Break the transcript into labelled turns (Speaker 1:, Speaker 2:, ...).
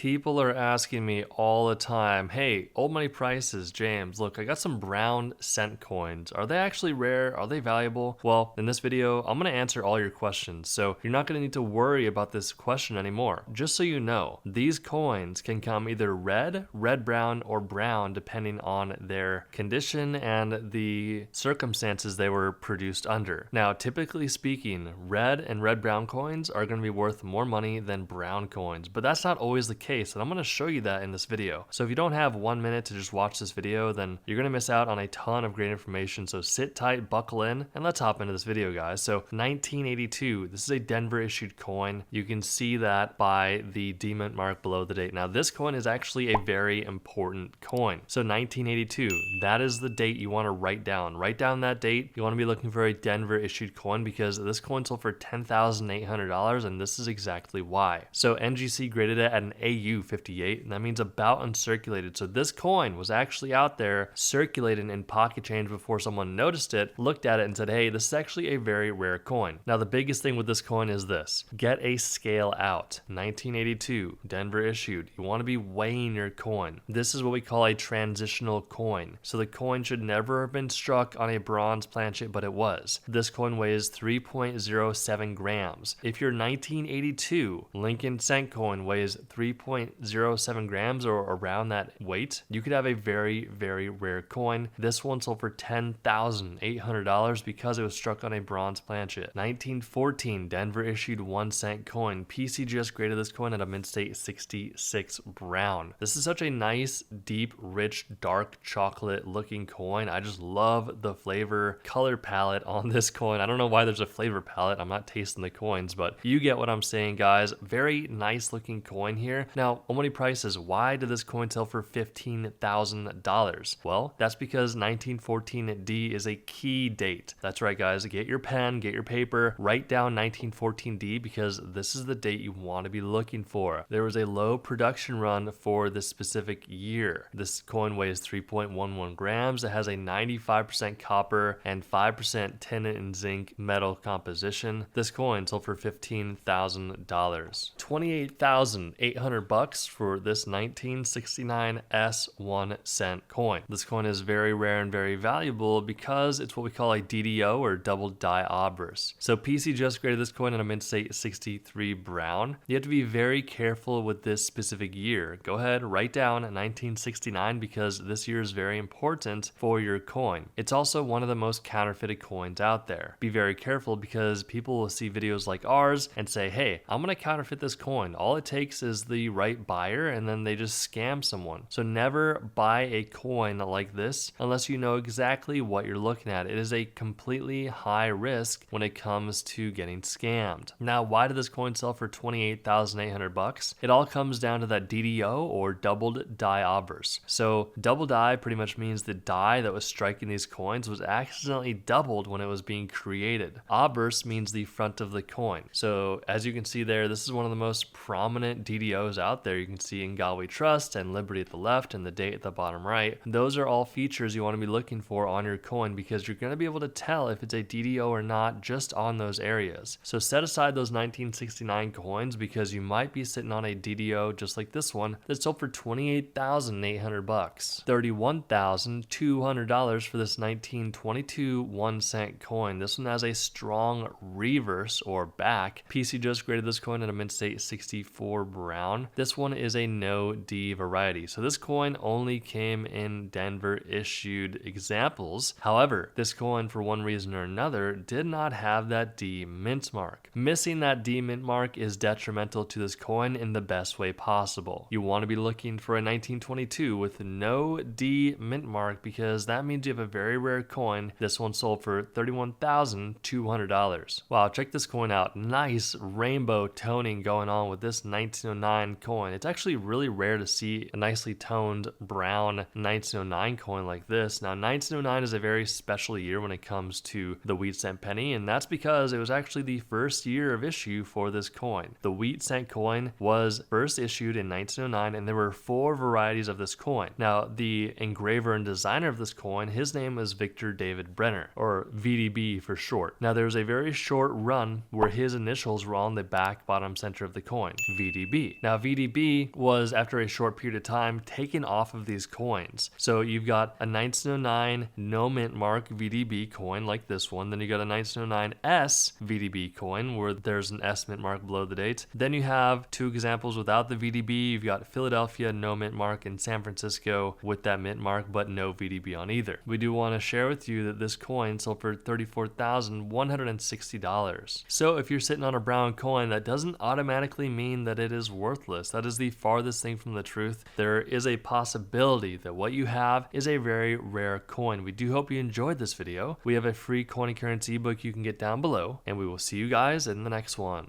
Speaker 1: People are asking me all the time, hey, old money prices, James, look, I got some brown cent coins. Are they actually rare? Are they valuable? Well, in this video, I'm going to answer all your questions, so you're not going to need to worry about this question anymore. Just so you know, these coins can come either red, brown, or brown depending on their condition and the circumstances they were produced under. Now, typically speaking, red and red-brown coins are going to be worth more money than brown coins, but that's not always the case, and I'm going to show you that in this video. So if you don't have 1 minute to just watch this video, then you're going to miss out on a ton of great information. So sit tight, buckle in, and let's hop into this video, guys. So 1982, this is a Denver issued coin. You can see that by the D-mint mark below the date. Now this coin is actually a very important coin. So 1982, that is the date you want to write down. Write down that date. You want to be looking for a Denver issued coin because this coin sold for $10,800, and this is exactly why. So NGC graded it at an AU 58, and that means about uncirculated. So this coin was actually out there circulating in pocket change before someone noticed it, looked at it, and said, hey, this is actually a very rare coin. Now the biggest thing with this coin is this: get a scale out. 1982, Denver issued. You want to be weighing your coin. This is what we call a transitional coin. So the coin should never have been struck on a bronze planchet, but it was. This coin weighs 3.07 grams. If your 1982 Lincoln cent coin weighs 3.07 grams or around that weight, you could have a very, very rare coin. This one sold for $10,800 because it was struck on a bronze planchet. 1914, Denver issued 1 cent coin. PCGS graded this coin at a mint state 66 brown. This is such a nice, deep, rich, dark chocolate looking coin. I just love the flavor color palette on this coin. I don't know why there's a flavor palette. I'm not tasting the coins, but you get what I'm saying, guys. Very nice looking coin here. Now, old money prices, why did this coin sell for $15,000? Well, that's because 1914D is a key date. That's right, guys. Get your pen, get your paper, write down 1914D because this is the date you want to be looking for. There was a low production run for this specific year. This coin weighs 3.11 grams. It has a 95% copper and 5% tin and zinc metal composition. This coin sold for $15,000. $28,800 for this 1969 S1 cent coin. This coin is very rare and very valuable because it's what we call a DDO or double die obverse. So PC just graded this coin at a mint state 63 brown. You have to be very careful with this specific year. Go ahead, write down 1969 because this year is very important for your coin. It's also one of the most counterfeited coins out there. Be very careful because people will see videos like ours and say, hey, I'm going to counterfeit this coin. All it takes is the right buyer and then they just scam someone. So never buy a coin like this unless you know exactly what you're looking at. It is a completely high risk when it comes to getting scammed. Now, why did this coin sell for $28,800? It all comes down to that DDO or doubled die obverse. So double die pretty much means the die that was striking these coins was accidentally doubled when it was being created. Obverse means the front of the coin. So as you can see there, this is one of the most prominent DDOs out there. You can see Ingal We Trust and Liberty at the left and the date at the bottom right. Those are all features you want to be looking for on your coin because you're going to be able to tell if it's a DDO or not just on those areas. So set aside those 1969 coins because you might be sitting on a DDO just like this one that sold for $28,800. $31,200 for this 1922 1 cent coin. This one has a strong reverse or back. PC just graded this coin at a mint state 64 brown. This one is a no D variety. So this coin only came in Denver issued examples. However, this coin for one reason or another did not have that D mint mark. Missing that D mint mark is detrimental to this coin in the best way possible. You want to be looking for a 1922 with no D mint mark because that means you have a very rare coin. This one sold for $31,200. Wow, check this coin out. Nice rainbow toning going on with this 1909 coin. It's actually really rare to see a nicely toned brown 1909 coin like this. Now 1909 is a very special year when it comes to the wheat cent penny, and that's because it was actually the first year of issue for this coin. The wheat cent coin was first issued in 1909 and there were 4 varieties of this coin. Now the engraver and designer of this coin, his name is Victor David Brenner, or VDB for short. Now there was a very short run where his initials were on the back bottom center of the coin, VDB. Now VDB VDB was, after a short period of time, taken off of these coins. So you've got a 1909 no mint mark VDB coin like this one. Then you got a 1909 S VDB coin where there's an S mint mark below the date. Then you have two examples without the VDB. You've got Philadelphia no mint mark and San Francisco with that mint mark, but no VDB on either. We do want to share with you that this coin sold for $34,160. So if you're sitting on a brown coin, that doesn't automatically mean that it is worthless. That is the farthest thing from the truth. There is a possibility that what you have is a very rare coin. We do hope you enjoyed this video. We have a free coin and currency ebook you can get down below, and we will see you guys in the next one.